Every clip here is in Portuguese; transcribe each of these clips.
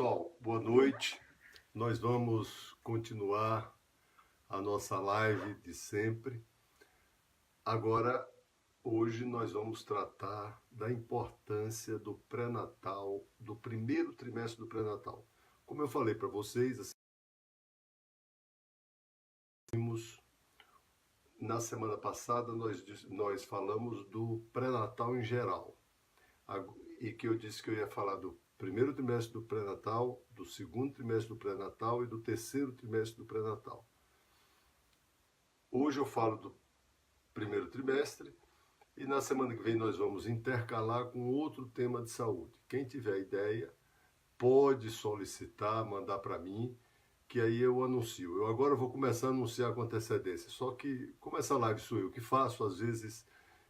pessoal, boa noite. Nós vamos continuar a nossa live de sempre. Agora, hoje nós vamos tratar da importância do pré-natal, do primeiro trimestre do pré-natal. Como eu falei para vocês, na semana passada nós falamos do pré-natal em geral. E que eu disse que eu ia falar do primeiro trimestre do pré-natal, do segundo trimestre do pré-natal e do terceiro trimestre do pré-natal. Hoje eu falo do primeiro trimestre e na semana que vem nós vamos intercalar com outro tema de saúde. Quem tiver ideia pode solicitar, mandar para mim, que aí eu anuncio. Eu agora vou começar a anunciar com antecedência, só que como essa live sou eu que faço, às vezes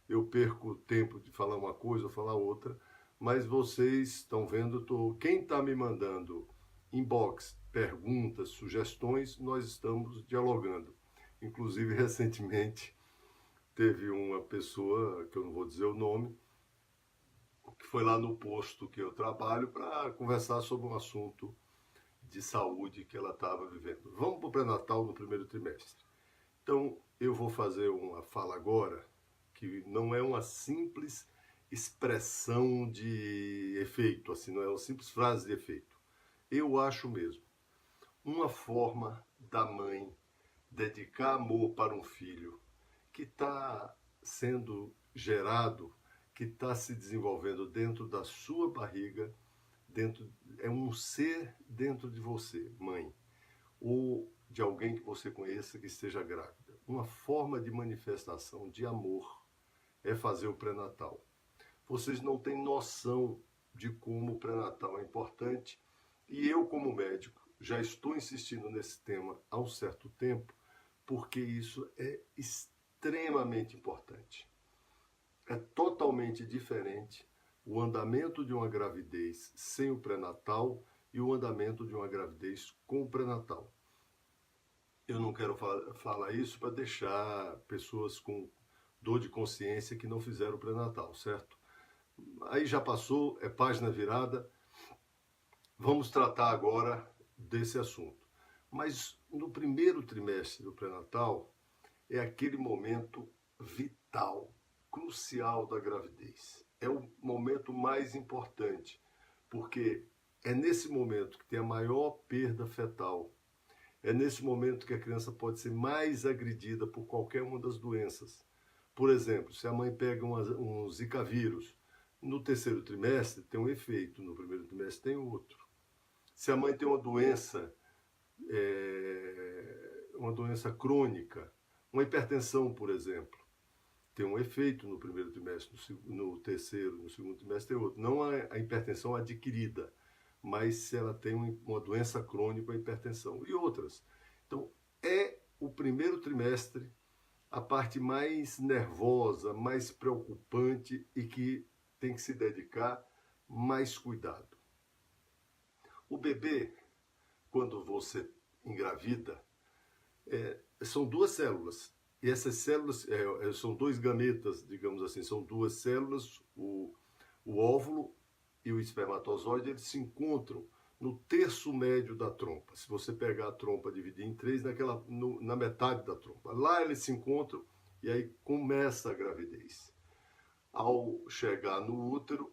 eu perco o tempo de falar uma coisa ou falar outra, mas vocês estão vendo, quem está me mandando inbox, perguntas, sugestões, nós estamos dialogando. Inclusive, recentemente, teve uma pessoa, que eu não vou dizer o nome, que foi lá no posto que eu trabalho para conversar sobre um assunto de saúde que ela estava vivendo. Vamos para o pré-natal no primeiro trimestre. Então, eu vou fazer uma fala agora, que não é uma simples expressão de efeito, assim, não é uma simples frase de efeito. Eu acho mesmo uma forma da mãe dedicar amor para um filho que está sendo gerado, que está se desenvolvendo dentro da sua barriga, é um ser dentro de você, mãe, ou de alguém que você conheça que esteja grávida. Uma forma de manifestação de amor é fazer o pré-natal. Vocês não têm noção de como o pré-natal é importante e eu, como médico, já estou insistindo nesse tema há um certo tempo, porque isso é extremamente importante. É totalmente diferente o andamento de uma gravidez sem o pré-natal e o andamento de uma gravidez com o pré-natal. Eu não quero falar isso para deixar pessoas com dor de consciência que não fizeram o pré-natal, certo? Aí já passou, é página virada. Vamos tratar agora desse assunto. Mas no primeiro trimestre do pré-natal é aquele momento vital, crucial da gravidez. É o momento mais importante, porque é nesse momento que tem a maior perda fetal. É nesse momento que a criança pode ser mais agredida por qualquer uma das doenças. Por exemplo, se a mãe pega um Zika vírus, no terceiro trimestre tem um efeito, no primeiro trimestre tem outro. Se a mãe tem uma doença crônica, uma hipertensão, por exemplo, tem um efeito no primeiro trimestre, no terceiro, no segundo trimestre tem outro. Não a hipertensão adquirida, mas se ela tem uma doença crônica, a hipertensão e outras. Então, é o primeiro trimestre a parte mais nervosa, mais preocupante e que tem que se dedicar mais cuidado. O bebê, quando você engravida, são duas células. E essas células são dois gametas, digamos assim, são duas células, o óvulo e o espermatozoide, eles se encontram no terço médio da trompa. Se você pegar a trompa e dividir em três, na metade da trompa. Lá eles se encontram e aí começa a gravidez. Ao chegar no útero,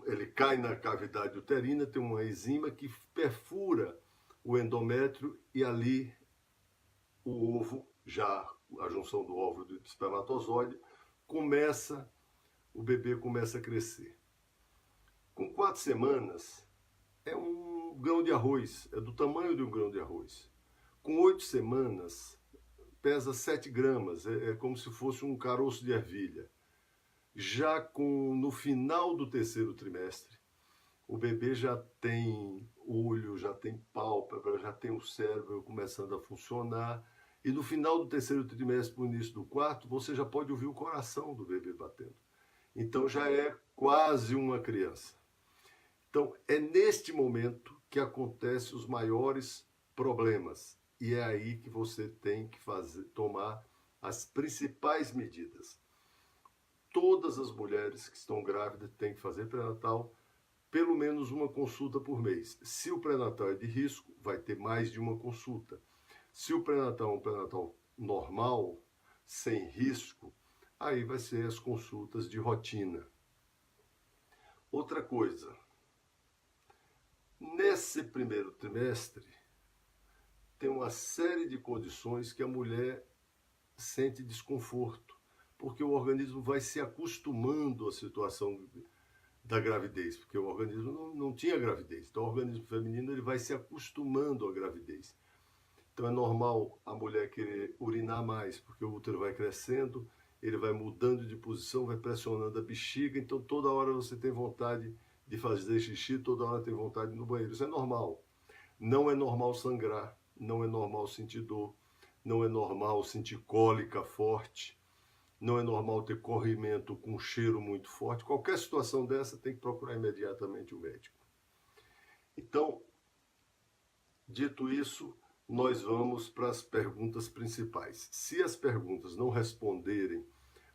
ele cai na cavidade uterina, tem uma enzima que perfura o endométrio e ali o ovo, já a junção do óvulo e do espermatozoide, o bebê começa a crescer. Com 4 semanas, é um grão de arroz, é do tamanho de um grão de arroz. Com 8 semanas, pesa 7 gramas, é como se fosse um caroço de ervilha. Já no final do terceiro trimestre, o bebê já tem olho, já tem pálpebra, já tem o cérebro começando a funcionar. E no final do terceiro trimestre, no início do quarto, você já pode ouvir o coração do bebê batendo. Então já é quase uma criança. Então é neste momento que acontecem os maiores problemas. E é aí que você tem que tomar as principais medidas. Todas as mulheres que estão grávidas têm que fazer pré-natal, pelo menos uma consulta por mês. Se o pré-natal é de risco, vai ter mais de uma consulta. Se o pré-natal é um pré-natal normal, sem risco, aí vai ser as consultas de rotina. Outra coisa, nesse primeiro trimestre, tem uma série de condições que a mulher sente desconforto, porque o organismo vai se acostumando à situação da gravidez, porque o organismo não tinha gravidez. Então, o organismo feminino ele vai se acostumando à gravidez. Então, é normal a mulher querer urinar mais, porque o útero vai crescendo, ele vai mudando de posição, vai pressionando a bexiga, então toda hora você tem vontade de fazer xixi, toda hora tem vontade de ir no banheiro. Isso é normal. Não é normal sangrar, não é normal sentir dor, não é normal sentir cólica forte, não é normal ter corrimento com cheiro muito forte. Qualquer situação dessa tem que procurar imediatamente o médico. Então, dito isso, nós vamos para as perguntas principais. Se as perguntas não responderem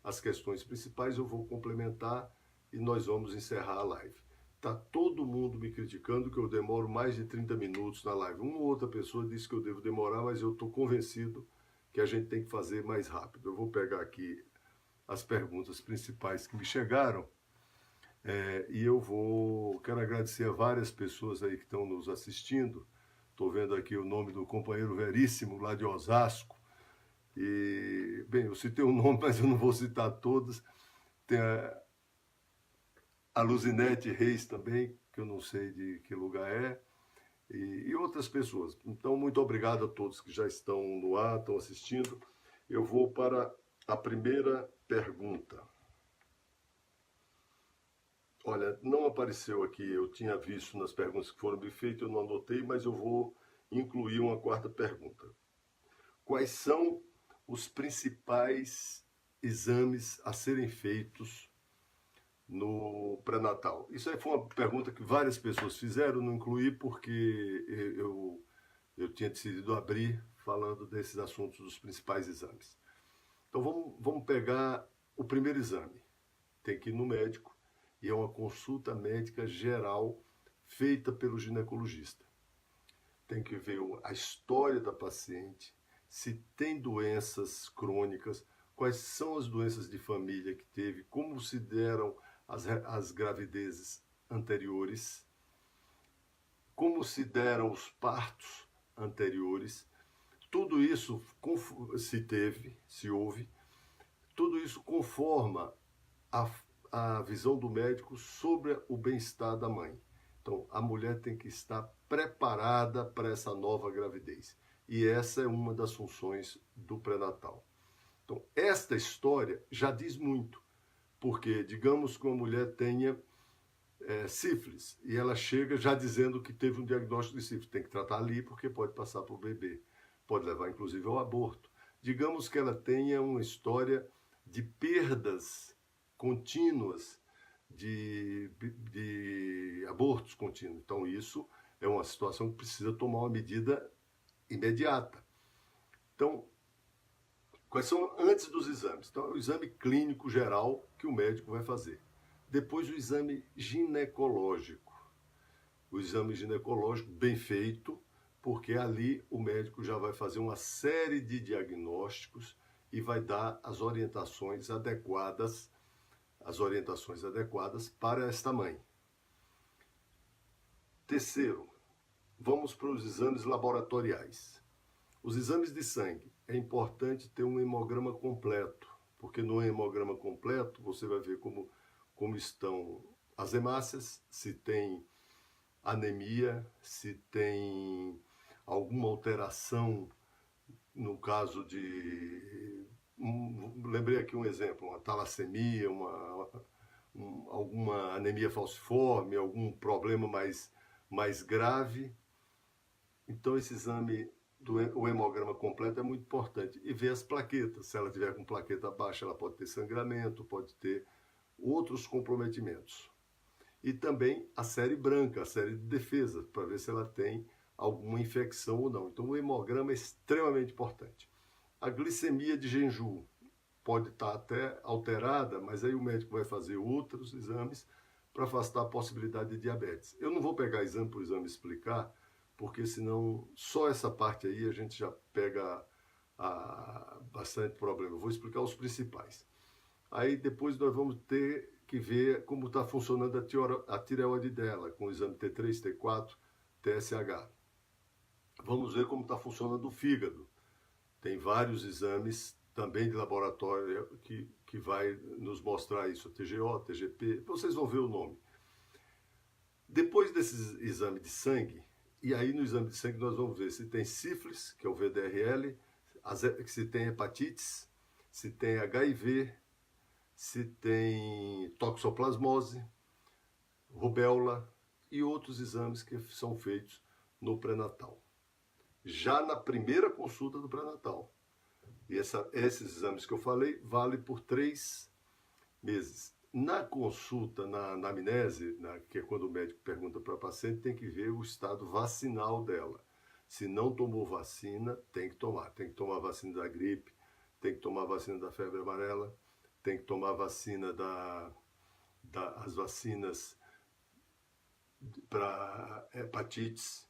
as questões principais, eu vou complementar e nós vamos encerrar a live. Tá todo mundo me criticando que eu demoro mais de 30 minutos na live. Uma ou outra pessoa disse que eu devo demorar, mas eu estou convencido que a gente tem que fazer mais rápido. Eu vou pegar aqui as perguntas principais que me chegaram e quero agradecer a várias pessoas aí que estão nos assistindo. Estou vendo aqui o nome do companheiro Veríssimo, lá de Osasco. E, bem, eu citei o nome, mas eu não vou citar todas. Tem a Luzinete Reis também, que eu não sei de que lugar é, e outras pessoas. Então, muito obrigado a todos que já estão no ar, estão assistindo. Eu vou para a primeira pergunta. Olha, não apareceu aqui, eu tinha visto nas perguntas que foram me feitas, eu não anotei, mas eu vou incluir uma quarta pergunta. Quais são os principais exames a serem feitos no pré-natal? Isso aí foi uma pergunta que várias pessoas fizeram, não incluí porque eu tinha decidido abrir falando desses assuntos dos principais exames. Então vamos pegar o primeiro exame. Tem que ir no médico e é uma consulta médica geral feita pelo ginecologista. Tem que ver a história da paciente, se tem doenças crônicas, quais são as doenças de família que teve, como se deram as gravidezes anteriores, como se deram os partos anteriores, tudo isso, se houve, tudo isso conforma a visão do médico sobre o bem-estar da mãe. Então, a mulher tem que estar preparada para essa nova gravidez. E essa é uma das funções do pré-natal. Então, esta história já diz muito, porque digamos que uma mulher tenha sífilis e ela chega já dizendo que teve um diagnóstico de sífilis. Tem que tratar ali porque pode passar para o bebê. Pode levar, inclusive, ao aborto. Digamos que ela tenha uma história de perdas contínuas, de abortos contínuos. Então, isso é uma situação que precisa tomar uma medida imediata. Então, quais são antes dos exames? Então, é o exame clínico geral que o médico vai fazer. Depois, o exame ginecológico. O exame ginecológico bem feito, porque ali o médico já vai fazer uma série de diagnósticos e vai dar as orientações adequadas para esta mãe. Terceiro, vamos para os exames laboratoriais. Os exames de sangue, é importante ter um hemograma completo, porque no hemograma completo você vai ver como estão as hemácias, se tem anemia, se tem alguma alteração, no caso de... lembrei aqui um exemplo, uma talassemia, alguma anemia falciforme, algum problema mais grave. Então, esse exame o hemograma completo é muito importante. E ver as plaquetas. Se ela tiver com plaqueta baixa, ela pode ter sangramento, pode ter outros comprometimentos. E também a série branca, a série de defesa, para ver se ela tem alguma infecção ou não. Então, o hemograma é extremamente importante. A glicemia de jejum pode estar até alterada, mas aí o médico vai fazer outros exames para afastar a possibilidade de diabetes. Eu não vou pegar exame por exame e explicar, porque senão só essa parte aí a gente já pega bastante problema. Eu vou explicar os principais. Aí depois nós vamos ter que ver como está funcionando a tireoide dela, com o exame T3, T4, TSH. Vamos ver como está funcionando o fígado. Tem vários exames também de laboratório que vai nos mostrar isso, TGO, TGP, vocês vão ver o nome. Depois desses exames de sangue, e aí no exame de sangue nós vamos ver se tem sífilis, que é o VDRL, se tem hepatites, se tem HIV, se tem toxoplasmose, rubéola e outros exames que são feitos no pré-natal. Já na primeira consulta do pré-natal. E esses exames que eu falei valem por 3 meses. Na consulta, na anamnese, que é quando o médico pergunta para a paciente, tem que ver o estado vacinal dela. Se não tomou vacina, tem que tomar. Tem que tomar vacina da gripe, tem que tomar vacina da febre amarela, tem que tomar vacina as vacinas para hepatites.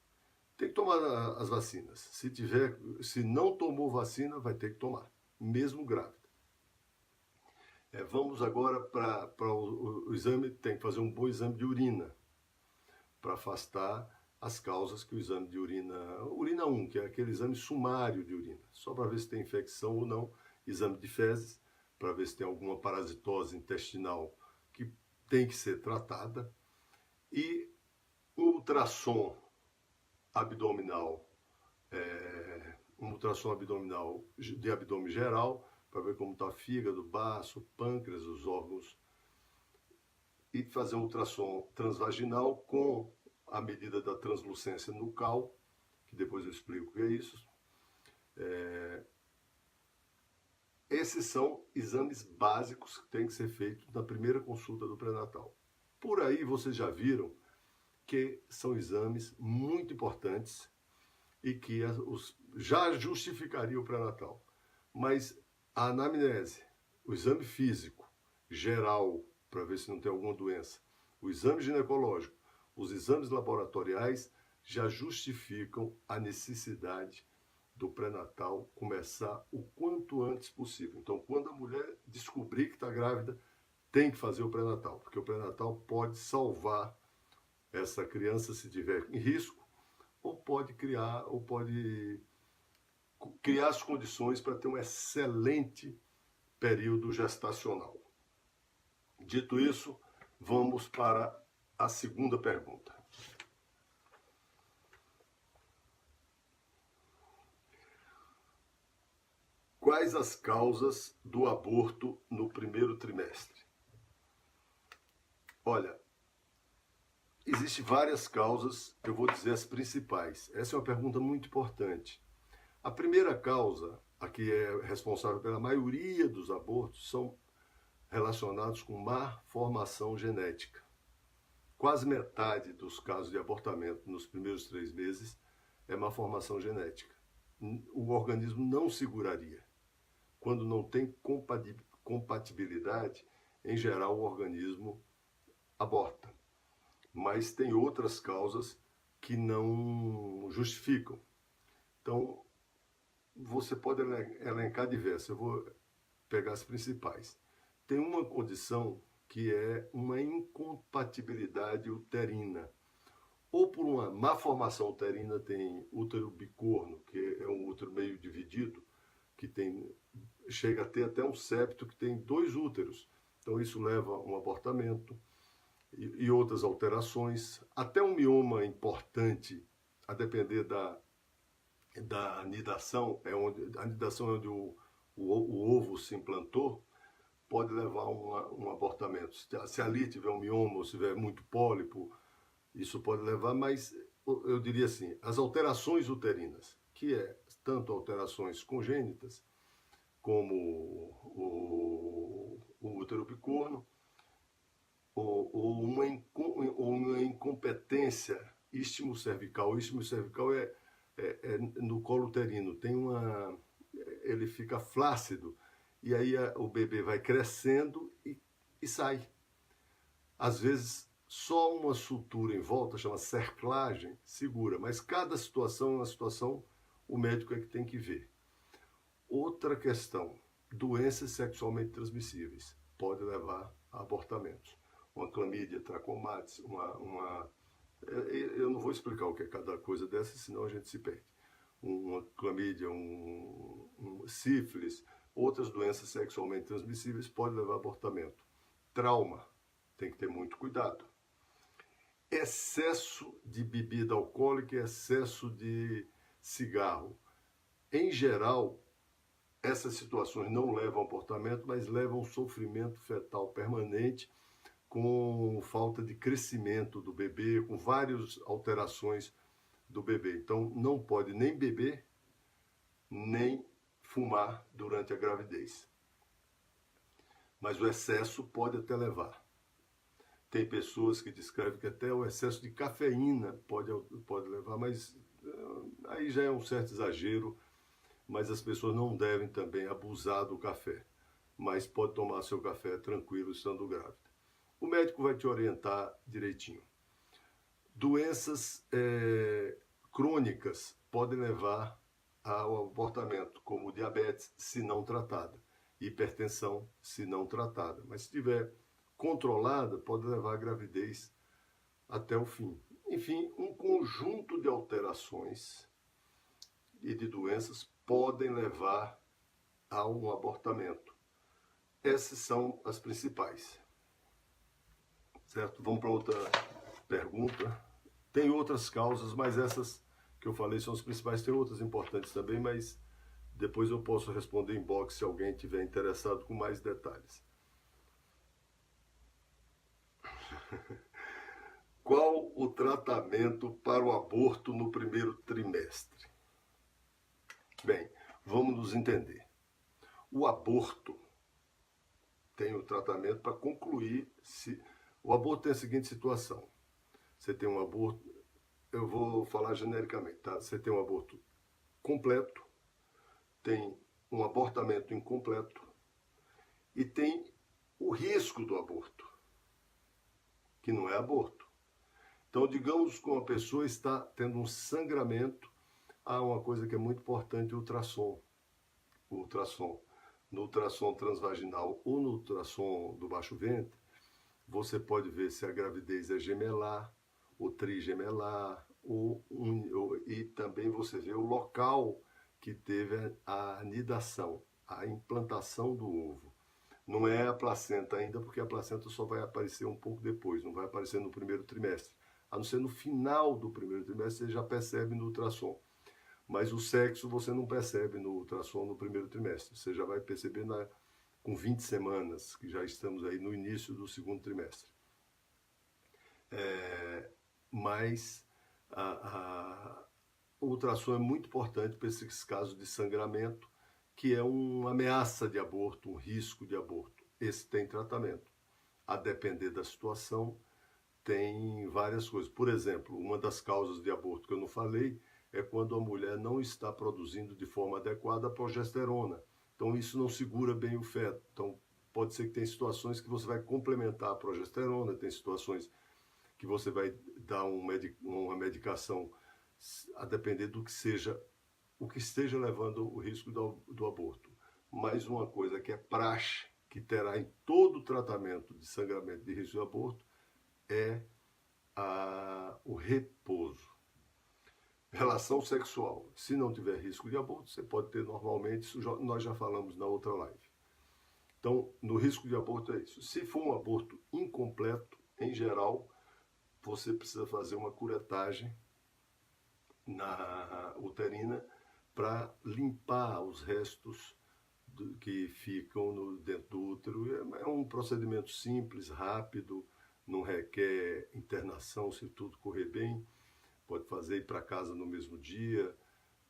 Tem que tomar as vacinas. Se não tomou vacina, vai ter que tomar, mesmo grávida. Vamos agora para o exame, tem que fazer um bom exame de urina, para afastar as causas que o exame de urina 1, que é aquele exame sumário de urina, só para ver se tem infecção ou não, exame de fezes, para ver se tem alguma parasitose intestinal que tem que ser tratada, e ultrassom abdominal, um ultrassom abdominal de abdômen geral, para ver como está fígado, baço, pâncreas, os órgãos, e fazer um ultrassom transvaginal com a medida da translucência nucal, que depois eu explico o que é isso. Esses são exames básicos que têm que ser feitos na primeira consulta do pré-natal. Por aí vocês já viram que são exames muito importantes e que já justificaria o pré-natal. Mas a anamnese, o exame físico geral, para ver se não tem alguma doença, o exame ginecológico, os exames laboratoriais já justificam a necessidade do pré-natal começar o quanto antes possível. Então, quando a mulher descobrir que está grávida, tem que fazer o pré-natal, porque o pré-natal pode salvar essa criança se tiver em risco, ou pode criar as condições para ter um excelente período gestacional. Dito isso, vamos para a segunda pergunta. Quais as causas do aborto no primeiro trimestre? Olha, existem várias causas, eu vou dizer as principais. Essa é uma pergunta muito importante. A primeira causa, a que é responsável pela maioria dos abortos, são relacionados com má formação genética. Quase metade dos casos de abortamento nos primeiros 3 meses é má formação genética. O organismo não seguraria. Quando não tem compatibilidade, em geral o organismo aborta. Mas tem outras causas que não justificam. Então, você pode elencar diversas. Eu vou pegar as principais. Tem uma condição que é uma incompatibilidade uterina. Ou por uma má formação uterina, tem útero bicorno, que é um útero meio dividido, que chega a ter até um septo que tem 2 úteros. Então isso leva a um abortamento e outras alterações. Até um mioma importante, a depender da anidação, a anidação é onde o ovo se implantou, pode levar a um abortamento. Se ali tiver um mioma ou se tiver muito pólipo, isso pode levar, mas eu diria assim, as alterações uterinas, que é tanto alterações congênitas, como o útero bicorno, ou uma incompetência istmo-cervical. O istmo-cervical é no colo uterino, ele fica flácido, e aí o bebê vai crescendo e sai. Às vezes Só uma sutura em volta, chama cerclagem, segura, mas cada situação é uma situação, o médico é que tem que ver. Outra questão, doenças sexualmente transmissíveis, pode levar a abortamentos. Uma clamídia, trachomatis, eu não vou explicar o que é cada coisa dessa, senão a gente se perde. Uma clamídia, sífilis, outras doenças sexualmente transmissíveis podem levar a abortamento. Trauma, tem que ter muito cuidado. Excesso de bebida alcoólica e excesso de cigarro. Em geral, essas situações não levam ao abortamento, mas levam ao sofrimento fetal permanente, com falta de crescimento do bebê, com várias alterações do bebê. Então, não pode nem beber, nem fumar durante a gravidez. Mas o excesso pode até levar. Tem pessoas que descrevem que até o excesso de cafeína pode levar, mas aí já é um certo exagero, mas as pessoas não devem também abusar do café. Mas pode tomar seu café tranquilo estando grávida. O médico vai te orientar direitinho. Doenças crônicas podem levar ao abortamento, como diabetes, se não tratada, hipertensão, se não tratada. Mas se estiver controlada, pode levar a gravidez até o fim. Enfim, um conjunto de alterações e de doenças podem levar a um abortamento. Essas são as principais. Certo? Vamos para outra pergunta. Tem outras causas, mas essas que eu falei são as principais. Tem outras importantes também, mas depois eu posso responder em box se alguém tiver interessado com mais detalhes. Qual o tratamento para o aborto no primeiro trimestre? Bem, vamos nos entender. O aborto tem o tratamento para concluir. O aborto tem a seguinte situação. Você tem um aborto, eu vou falar genericamente, tá? Você tem um aborto completo, tem um abortamento incompleto e tem o risco do aborto, que não é aborto. Então, digamos que uma pessoa está tendo um sangramento, há uma coisa que é muito importante, o ultrassom. O ultrassom. No ultrassom transvaginal ou no ultrassom do baixo ventre, você pode ver se a gravidez é gemelar, ou trigemelar, e também você vê o local que teve a anidação, a implantação do ovo. Não é a placenta ainda, porque a placenta só vai aparecer um pouco depois, não vai aparecer no primeiro trimestre. A não ser no final do primeiro trimestre, você já percebe no ultrassom. Mas o sexo você não percebe no ultrassom no primeiro trimestre. Você já vai perceber com 20 semanas, que já estamos aí no início do segundo trimestre. Mas o ultrassom é muito importante para esses casos de sangramento, que é uma ameaça de aborto, um risco de aborto. Esse tem tratamento. A depender da situação, tem várias coisas. Por exemplo, uma das causas de aborto que eu não falei é quando a mulher não está produzindo de forma adequada a progesterona. Então, isso não segura bem o feto. Então, pode ser que tem situações que você vai complementar a progesterona, tem situações que você vai dar uma medicação a depender do que seja, o que esteja levando o risco do aborto. Mas uma coisa que é praxe, que terá em todo o tratamento de sangramento de risco de aborto, é o repouso. Relação sexual. Se não tiver risco de aborto, você pode ter normalmente, isso nós já falamos na outra live. Então, no risco de aborto é isso. Se for um aborto incompleto, em geral, você precisa fazer uma curetagem na uterina para limpar os restos que ficam dentro do útero. É um procedimento simples, rápido, não requer internação se tudo correr bem. Pode fazer ir para casa no mesmo dia,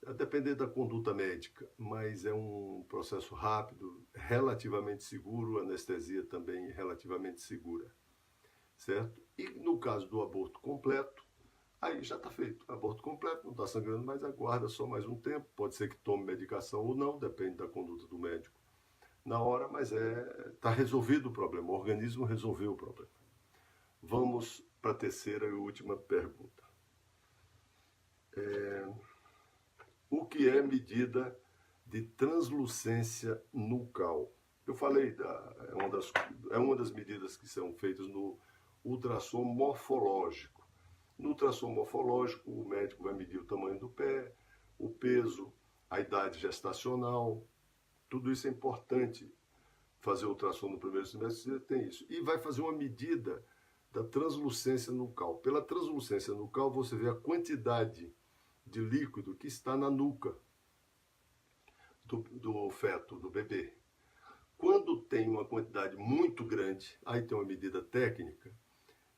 a depender da conduta médica, mas é um processo rápido, relativamente seguro, anestesia também relativamente segura, certo? E no caso do aborto completo, aí já está feito. Aborto completo, não está sangrando mais, aguarda só mais um tempo, pode ser que tome medicação ou não, depende da conduta do médico na hora, mas está resolvido o problema, o organismo resolveu o problema. Vamos para a terceira e última pergunta. O que é medida de translucência nucal? Eu falei, é uma das medidas que são feitas no ultrassom morfológico. No ultrassom morfológico, o médico vai medir o tamanho do pé, o peso, a idade gestacional. Tudo isso é importante fazer o ultrassom no primeiro semestre, você tem isso. E vai fazer uma medida da translucência nucal. Pela translucência nucal, você vê a quantidade de líquido que está na nuca do feto, do bebê. Quando tem uma quantidade muito grande, aí tem uma medida técnica,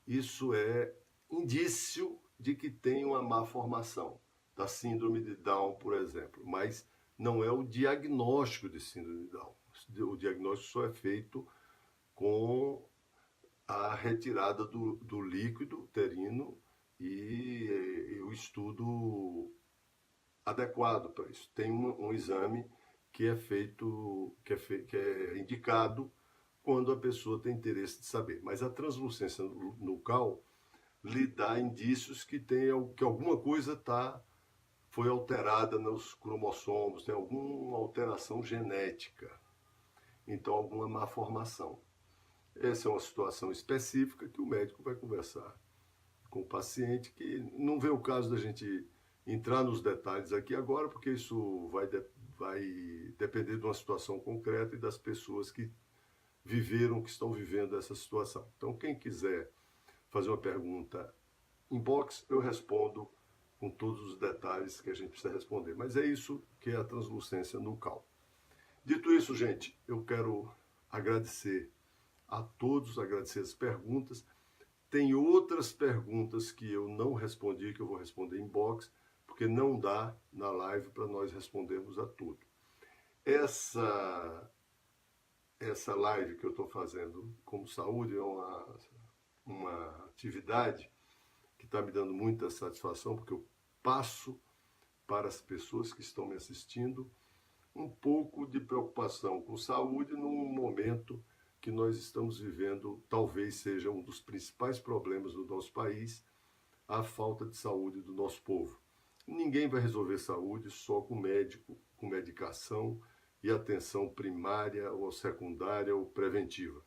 isso é indício de que tem uma má formação, da síndrome de Down, por exemplo, mas não é o diagnóstico de síndrome de Down. O diagnóstico só é feito com a retirada do líquido uterino e o estudo adequado para isso. Tem um exame que é feito, que é indicado quando a pessoa tem interesse de saber. Mas a translucência nucal lhe dá indícios que alguma coisa foi alterada nos cromossomos, tem alguma alteração genética, então alguma má formação. Essa é uma situação específica que o médico vai conversar com o paciente, que não vê o caso da gente entrar nos detalhes aqui agora, porque isso vai depender de uma situação concreta e das pessoas que que estão vivendo essa situação. Então, quem quiser fazer uma pergunta inbox, eu respondo com todos os detalhes que a gente precisa responder. Mas é isso que é a translucência nucal. Dito isso, gente, eu quero agradecer a todos, agradecer as perguntas. Tem outras perguntas que eu não respondi, que eu vou responder em inbox, porque não dá na live para nós respondermos a tudo. Essa live que eu estou fazendo como saúde é uma atividade que está me dando muita satisfação, porque eu passo para as pessoas que estão me assistindo um pouco de preocupação com saúde num momento que nós estamos vivendo, talvez seja um dos principais problemas do nosso país, a falta de saúde do nosso povo. Ninguém vai resolver saúde só com médico, com medicação e atenção primária ou secundária ou preventiva.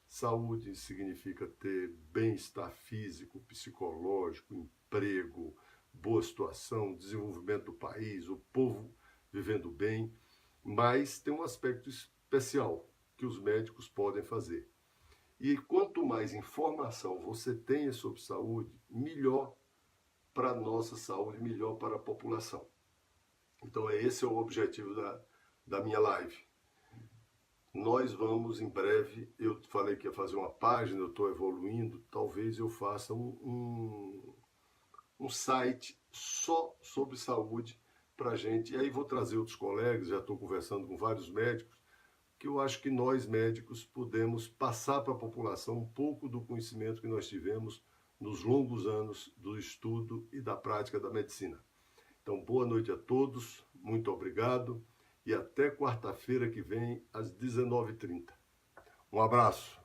Saúde significa ter bem-estar físico, psicológico, emprego, boa situação, desenvolvimento do país, o povo vivendo bem, mas tem um aspecto especial que os médicos podem fazer. E quanto mais informação você tenha sobre saúde, melhor para a nossa saúde, melhor para a população. Então, esse é o objetivo da minha live. Nós vamos, em breve, eu falei que ia fazer uma página, eu estou evoluindo, talvez eu faça um site só sobre saúde para a gente. E aí vou trazer outros colegas, já estou conversando com vários médicos, que eu acho que nós médicos podemos passar para a população um pouco do conhecimento que nós tivemos nos longos anos do estudo e da prática da medicina. Então, boa noite a todos, muito obrigado e até quarta-feira que vem, às 19h30. Um abraço.